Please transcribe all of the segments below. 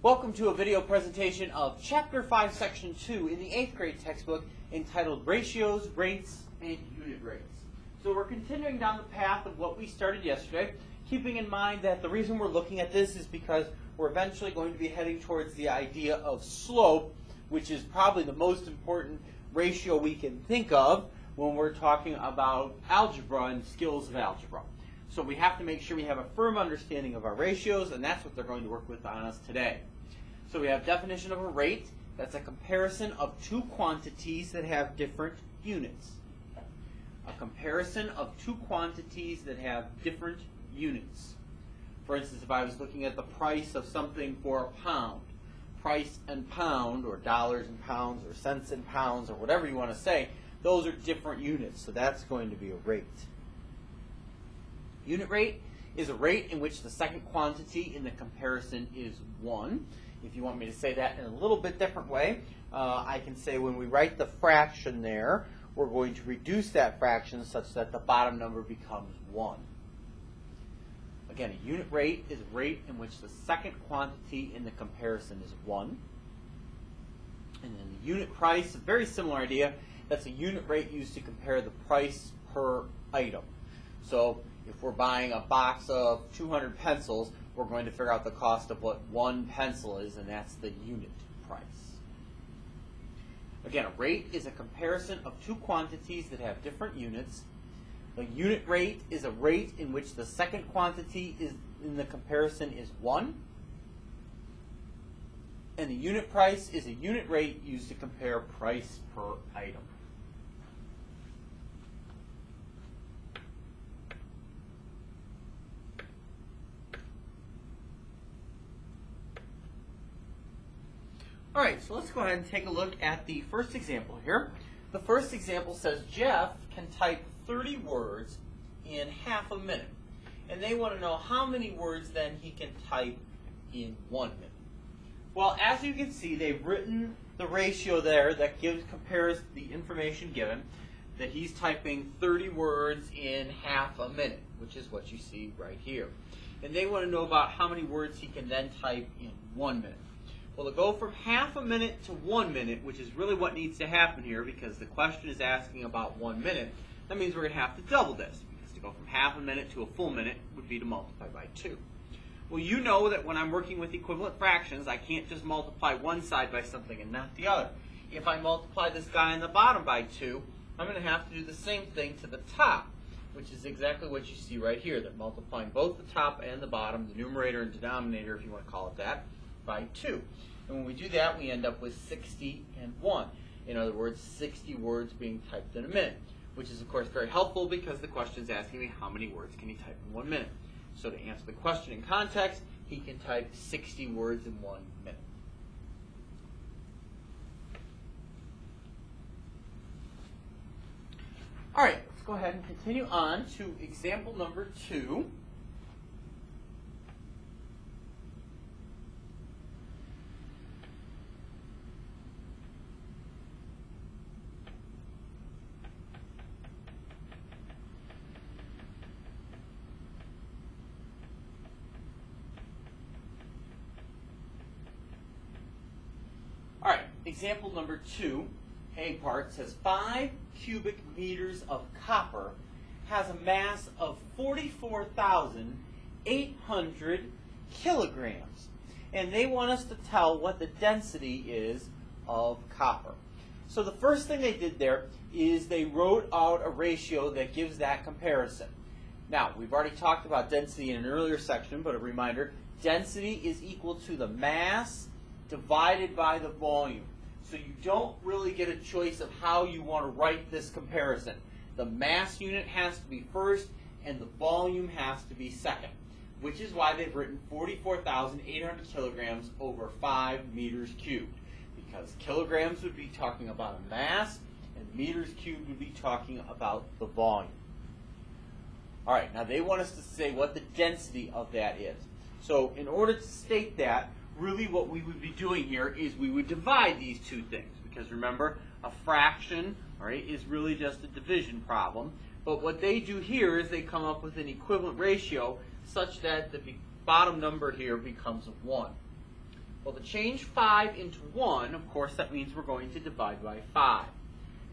Welcome to a video presentation of Chapter 5, Section 2 in the 8th grade textbook entitled Ratios, Rates, and Unit Rates. So we're continuing down the path of what we started yesterday, keeping in mind that the reason we're looking at this is because we're eventually going to be heading towards the idea of slope, which is probably the most important ratio we can think of when we're talking about algebra and skills of algebra. So we have to make sure we have a firm understanding of our ratios, and that's what they're going to work with on us today. So we have definition of a rate. That's a comparison of two quantities that have different units. A comparison of two quantities that have different units. For instance, if I was looking at the price of something for a pound, price and pound, or dollars and pounds, or cents and pounds, or whatever you want to say, those are different units. So that's going to be a rate. Unit rate is a rate in which the second quantity in the comparison is 1. If you want me to say that in a little bit different way, I can say when we write the fraction there, we're going to reduce that fraction such that the bottom number becomes 1. Again, a unit rate is a rate in which the second quantity in the comparison is 1. And then the unit price, a very similar idea. That's a unit rate used to compare the price per item. So if we're buying a box of 200 pencils, we're going to figure out the cost of what one pencil is, and that's the unit price. Again, a rate is a comparison of two quantities that have different units. A unit rate is a rate in which the second quantity in the comparison is 1. And the unit price is a unit rate used to compare price per item. All right, so let's go ahead and take a look at the first example here. The first example says Jeff can type 30 words in half a minute. And they want to know how many words then he can type in 1 minute. Well, as you can see, they've written the ratio there that compares the information given, that he's typing 30 words in half a minute, which is what you see right here. And they want to know about how many words he can then type in 1 minute. Well, to go from half a minute to 1 minute, which is really what needs to happen here because the question is asking about 1 minute, that means we're going to have to double this. Because to go from half a minute to a full minute would be to multiply by 2. Well, you know that when I'm working with equivalent fractions, I can't just multiply one side by something and not the other. If I multiply this guy on the bottom by 2, I'm going to have to do the same thing to the top, which is exactly what you see right here. That multiplying both the top and the bottom, the numerator and denominator, if you want to call it that, by 2. And when we do that, we end up with 60 and 1. In other words, 60 words being typed in a minute, which is, of course, very helpful because the question is asking me how many words can he type in 1 minute. So to answer the question in context, he can type 60 words in 1 minute. All right, let's go ahead and continue on to example number 2. All right, example number 2, A part, says 5 cubic meters of copper has a mass of 44,800 kilograms. And they want us to tell what the density is of copper. So the first thing they did there is they wrote out a ratio that gives that comparison. Now, we've already talked about density in an earlier section, but a reminder, density is equal to the mass divided by the volume. So you don't really get a choice of how you want to write this comparison. The mass unit has to be first and the volume has to be second, which is why they've written 44,800 kilograms over 5 meters cubed, because kilograms would be talking about a mass and meters cubed would be talking about the volume. All right, now they want us to say what the density of that is. So in order to state that, really what we would be doing here is we would divide these two things, because remember, a fraction, all right, is really just a division problem. But what they do here is they come up with an equivalent ratio such that the bottom number here becomes 1. Well, to change 5 into 1, of course, that means we're going to divide by 5.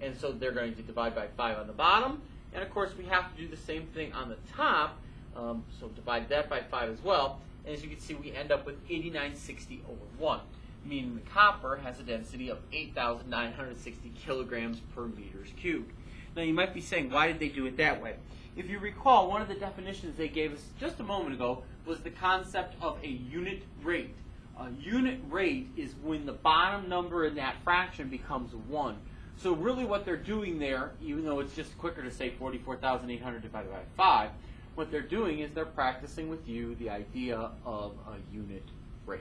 And so they're going to divide by 5 on the bottom. And, of course, we have to do the same thing on the top. So divide that by 5 as well. And as you can see, we end up with 8960 over 1, meaning the copper has a density of 8,960 kilograms per meters cubed. Now, you might be saying, why did they do it that way? If you recall, one of the definitions they gave us just a moment ago was the concept of a unit rate. A unit rate is when the bottom number in that fraction becomes 1. So really what they're doing there, even though it's just quicker to say 44,800 divided by 5, what they're doing is they're practicing with you the idea of a unit rate.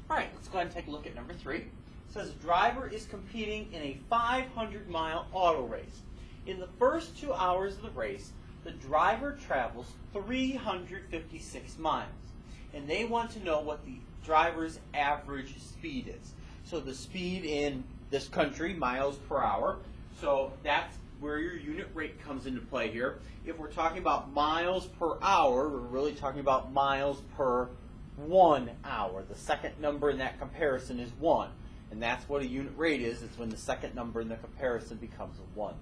All right, let's go ahead and take a look at number 3. It says, driver is competing in a 500-mile auto race. In the first 2 hours of the race, the driver travels 356 miles. And they want to know what the driver's average speed is. So the speed in this country, miles per hour. So that's where your unit rate comes into play here. If we're talking about miles per hour, we're really talking about miles per 1 hour. The second number in that comparison is 1. And that's what a unit rate is. It's when the second number in the comparison becomes a 1.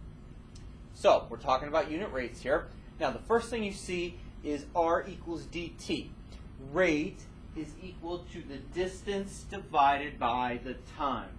So we're talking about unit rates here. Now the first thing you see is R equals dt. Rate is equal to the distance divided by the time.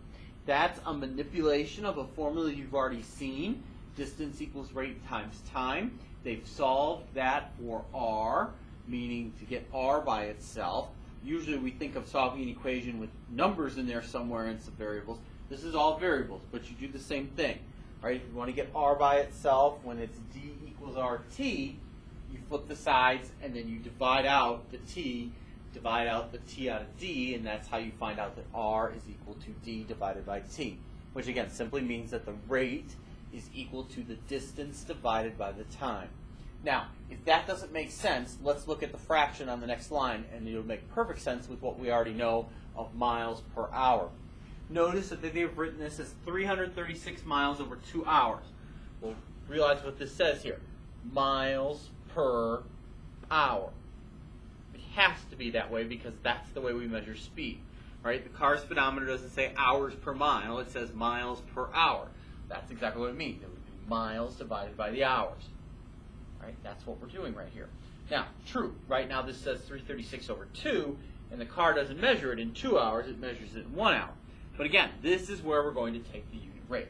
That's a manipulation of a formula you've already seen. Distance equals rate times time. They've solved that for R, meaning to get R by itself. Usually we think of solving an equation with numbers in there somewhere and some variables. This is all variables, but you do the same thing. Right? If you want to get R by itself, when it's D equals RT, you flip the sides and then you divide out the T, divide out the T out of D, and that's how you find out that R is equal to D divided by T, which again simply means that the rate is equal to the distance divided by the time. Now, if that doesn't make sense, let's look at the fraction on the next line, and it'll make perfect sense with what we already know of miles per hour. Notice that they've written this as 336 miles over 2 hours. Well, realize what this says here. Miles per hour. It has to be that way because that's the way we measure speed. Right? The car speedometer doesn't say hours per mile. It says miles per hour. That's exactly what it means. It would be miles divided by the hours. Right? That's what we're doing right here. Now, true, right now this says 336 over 2, and the car doesn't measure it in 2 hours, it measures it in 1 hour. But again, this is where we're going to take the unit rate.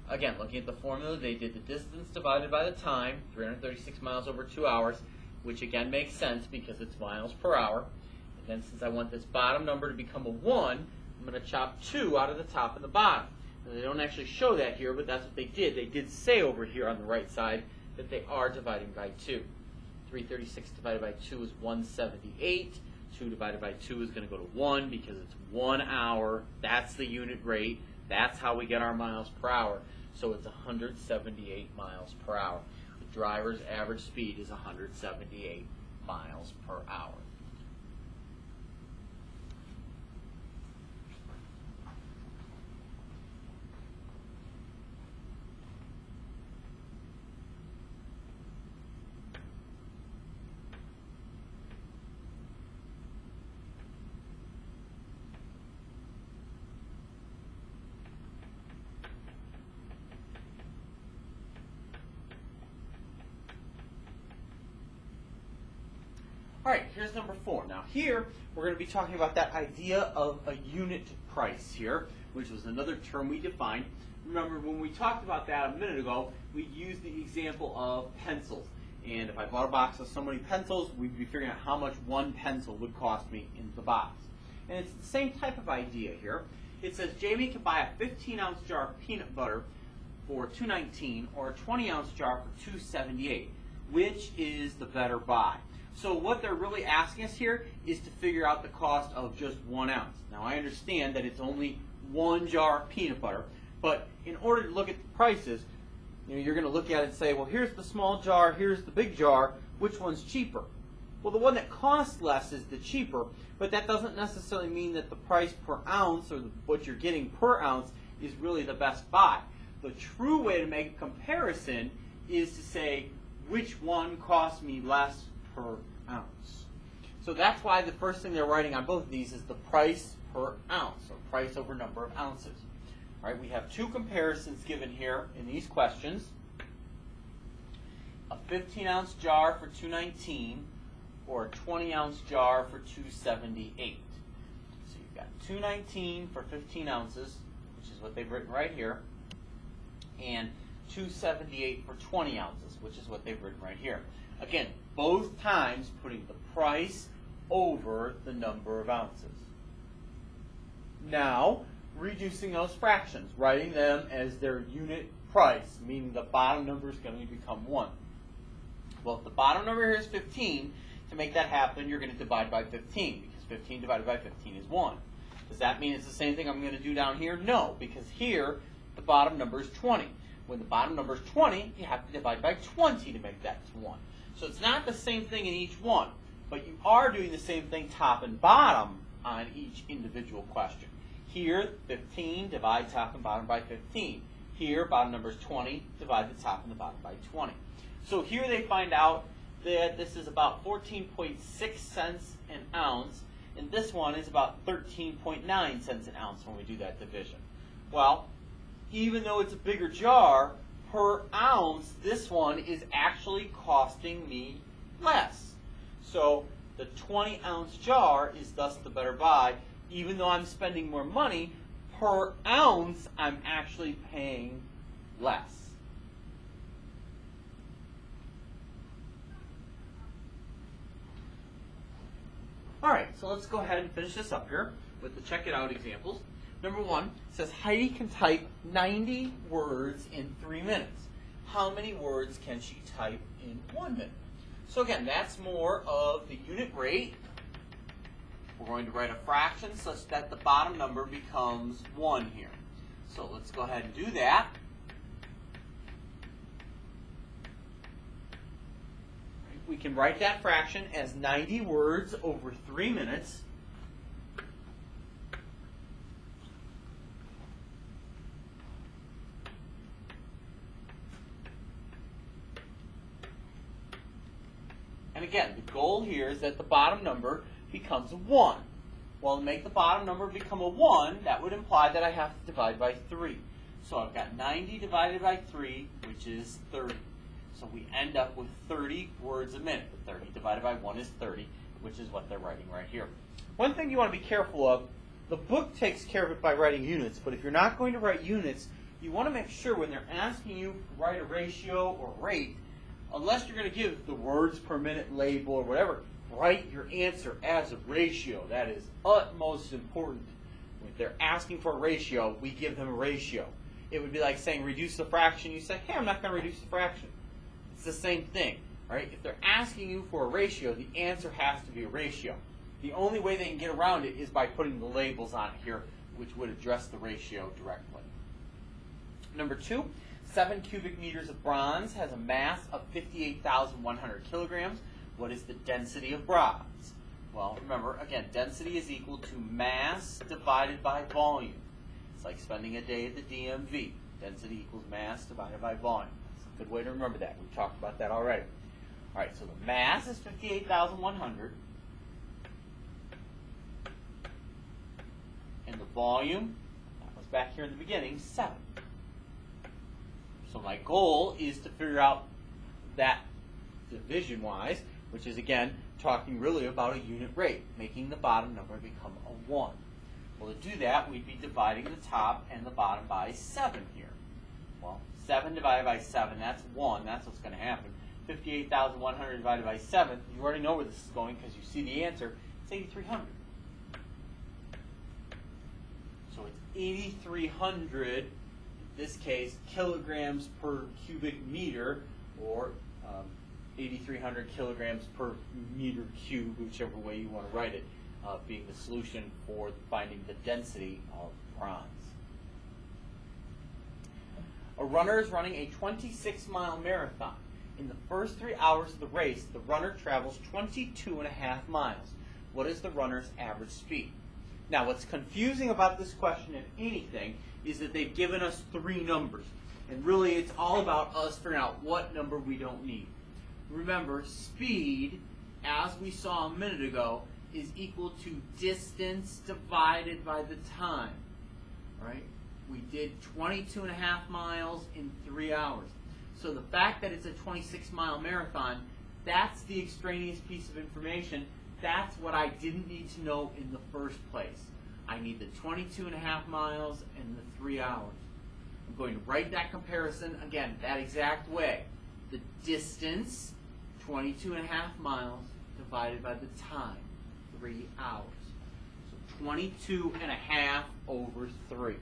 Again, looking at the formula, they did the distance divided by the time, 336 miles over 2 hours, which again makes sense because it's miles per hour. And then since I want this bottom number to become a 1, I'm going to chop 2 out of the top and the bottom. Now, they don't actually show that here, but that's what they did. They did say over here on the right side that they are dividing by 2. 336 divided by 2 is 178. 2 divided by 2 is going to go to 1 because it's 1 hour. That's the unit rate. That's how we get our miles per hour. So it's 178 miles per hour. The driver's average speed is 178 miles per hour. All right, here's number 4. Now here, we're going to be talking about that idea of a unit price here, which was another term we defined. Remember, when we talked about that a minute ago, we used the example of pencils. And if I bought a box of so many pencils, we'd be figuring out how much one pencil would cost me in the box. And it's the same type of idea here. It says Jamie can buy a 15-ounce jar of peanut butter for $2.19 or a 20-ounce jar for $2.78. Which is the better buy? So what they're really asking us here is to figure out the cost of just 1 ounce. Now I understand that it's only 1 jar of peanut butter, but in order to look at the prices, you're going to look at it and say, well, here's the small jar, here's the big jar, which one's cheaper? Well, the one that costs less is the cheaper, but that doesn't necessarily mean that the price per ounce or what you're getting per ounce is really the best buy. The true way to make a comparison is to say which one costs me less per ounce. So that's why the first thing they're writing on both of these is the price per ounce, or price over number of ounces. All right, we have two comparisons given here in these questions. A 15-ounce jar for $2.19 or a 20-ounce jar for $2.78. So you've got $2.19 for 15 ounces, which is what they've written right here, and $2.78 for 20 ounces, which is what they've written right here. Again, both times putting the price over the number of ounces. Now, reducing those fractions, writing them as their unit price, meaning the bottom number is going to become 1. Well, if the bottom number here is 15, to make that happen, you're going to divide by 15, because 15 divided by 15 is 1. Does that mean it's the same thing I'm going to do down here? No, because here, the bottom number is 20. When the bottom number is 20, you have to divide by 20 to make that 1. So it's not the same thing in each one, but you are doing the same thing top and bottom on each individual question. Here, 15, divide top and bottom by 15. Here, bottom number is 20, divide the top and the bottom by 20. So here they find out that this is about 14.6 cents an ounce, and this one is about 13.9 cents an ounce when we do that division. Well, even though it's a bigger jar, per ounce, this one is actually costing me less. So the 20-ounce jar is thus the better buy. Even though I'm spending more money, per ounce, I'm actually paying less. All right, so let's go ahead and finish this up here with the check it out examples. Number 1 says Heidi can type 90 words in 3 minutes. How many words can she type in 1 minute? So again, that's more of the unit rate. We're going to write a fraction such that the bottom number becomes 1 here. So let's go ahead and do that. We can write that fraction as 90 words over 3 minutes. And again, the goal here is that the bottom number becomes a 1. Well, to make the bottom number become a 1, that would imply that I have to divide by 3. So I've got 90 divided by 3, which is 30. So we end up with 30 words a minute. 30 divided by 1 is 30, which is what they're writing right here. One thing you want to be careful of, the book takes care of it by writing units, but if you're not going to write units, you want to make sure when they're asking you to write a ratio or rate, unless you're going to give the words per minute label or whatever, write your answer as a ratio. That is utmost important. If they're asking for a ratio, we give them a ratio. It would be like saying reduce the fraction. You say, hey, I'm not going to reduce the fraction. It's the same thing. Right? If they're asking you for a ratio, the answer has to be a ratio. The only way they can get around it is by putting the labels on it here, which would address the ratio directly. Number 2, 7 cubic meters of bronze has a mass of 58,100 kilograms. What is the density of bronze? Well, remember, again, density is equal to mass divided by volume. It's like spending a day at the DMV. Density equals mass divided by volume. That's a good way to remember that. We've talked about that already. All right, so the mass is 58,100. And the volume, that was back here in the beginning, 7. So my goal is to figure out that division-wise, which is, again, talking really about a unit rate, making the bottom number become a 1. Well, to do that, we'd be dividing the top and the bottom by 7 here. Well, 7 divided by 7, that's 1. That's what's going to happen. 58,100 divided by 7, you already know where this is going because you see the answer. It's 8,300. So it's 8,300, in this case, kilograms per cubic meter, or 8,300 kilograms per meter cube, whichever way you want to write it, being the solution for finding the density of bronze. A runner is running a 26-mile marathon. In the first 3 hours of the race, the runner travels 22.5 miles. what is the runner's average speed? Now, what's confusing about this question, if anything, is that they've given us 3 numbers. And really, it's all about us figuring out what number we don't need. Remember, speed, as we saw a minute ago, is equal to distance divided by the time. Right? We did 22.5 miles in 3 hours. So the fact that it's a 26-mile marathon, that's the extraneous piece of information. That's what I didn't need to know in the first place. I need the 22.5 miles and the 3 hours. I'm going to write that comparison, again, that exact way. The distance, 22.5 miles, divided by the time, 3 hours. So 22.5 over 3.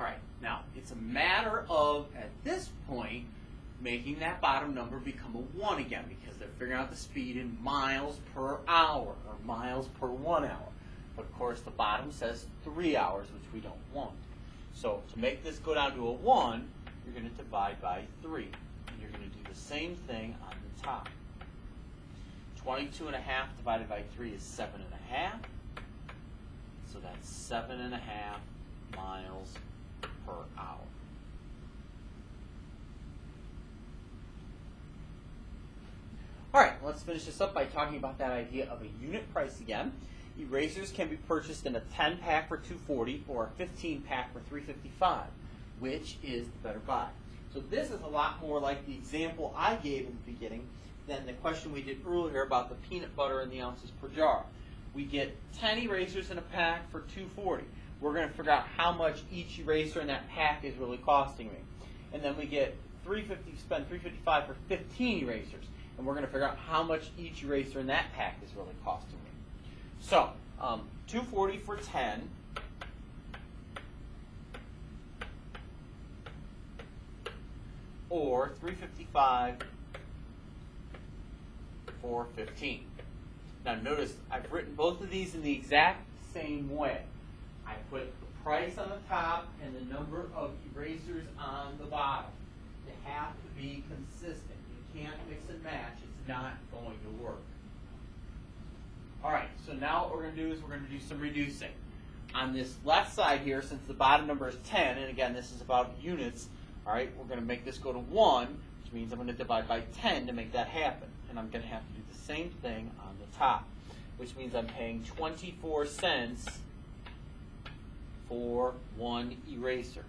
All right, now it's a matter of, at this point, making that bottom number become a 1 again, because they're figuring out the speed in miles per hour, or miles per 1 hour. But of course the bottom says 3 hours, which we don't want. So to make this go down to a 1, you're going to divide by 3. And you're going to do the same thing on the top. 22.5 divided by 3 is 7.5. So that's 7.5 miles per hour. All right, let's finish this up by talking about that idea of a unit price again. Erasers can be purchased in a 10-pack for $2.40 or a 15-pack for $3.55. Which is the better buy? So this is a lot more like the example I gave in the beginning than the question we did earlier about the peanut butter and the ounces per jar. We get 10 erasers in a pack for $2.40. We're going to figure out how much each eraser in that pack is really costing me. And then we get spend $3.55 for 15 erasers. And we're going to figure out how much each eraser in that pack is really costing me. So, $2.40 for 10. Or $3.55 for 15. Now notice, I've written both of these in the exact same way. I put the price on the top and the number of erasers on the bottom. They have to be consistent. You can't mix and match. It's not going to work. All right, so now what we're going to do is we're going to do some reducing. On this left side here, since the bottom number is 10, and again, this is about units, all right, we're going to make this go to 1, which means I'm going to divide by 10 to make that happen. And I'm going to have to do the same thing on the top, which means I'm paying 24 cents for 1 eraser.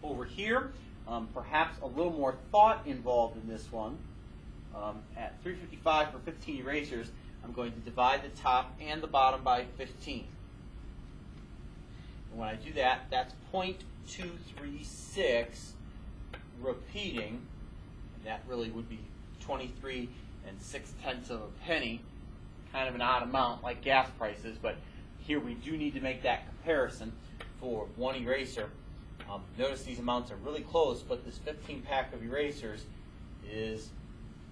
Over here, perhaps a little more thought involved in this one. At $3.55 for 15 erasers, I'm going to divide the top and the bottom by 15. And when I do that, that's 0.236 repeating, and that really would be 23 6/10 of a penny, kind of an odd amount like gas prices, but here we do need to make that comparison for 1 eraser. Notice these amounts are really close, but this 15-pack of erasers is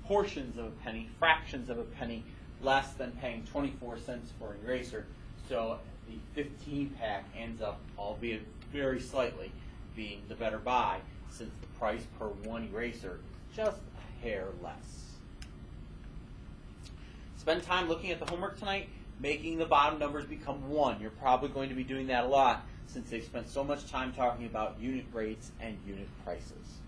portions of a penny, fractions of a penny, less than paying 24 cents for an eraser. So the 15-pack ends up, albeit very slightly, being the better buy, since the price per 1 eraser is just a hair less. Spend time looking at the homework tonight, making the bottom numbers become 1. You're probably going to be doing that a lot since they've spent so much time talking about unit rates and unit prices.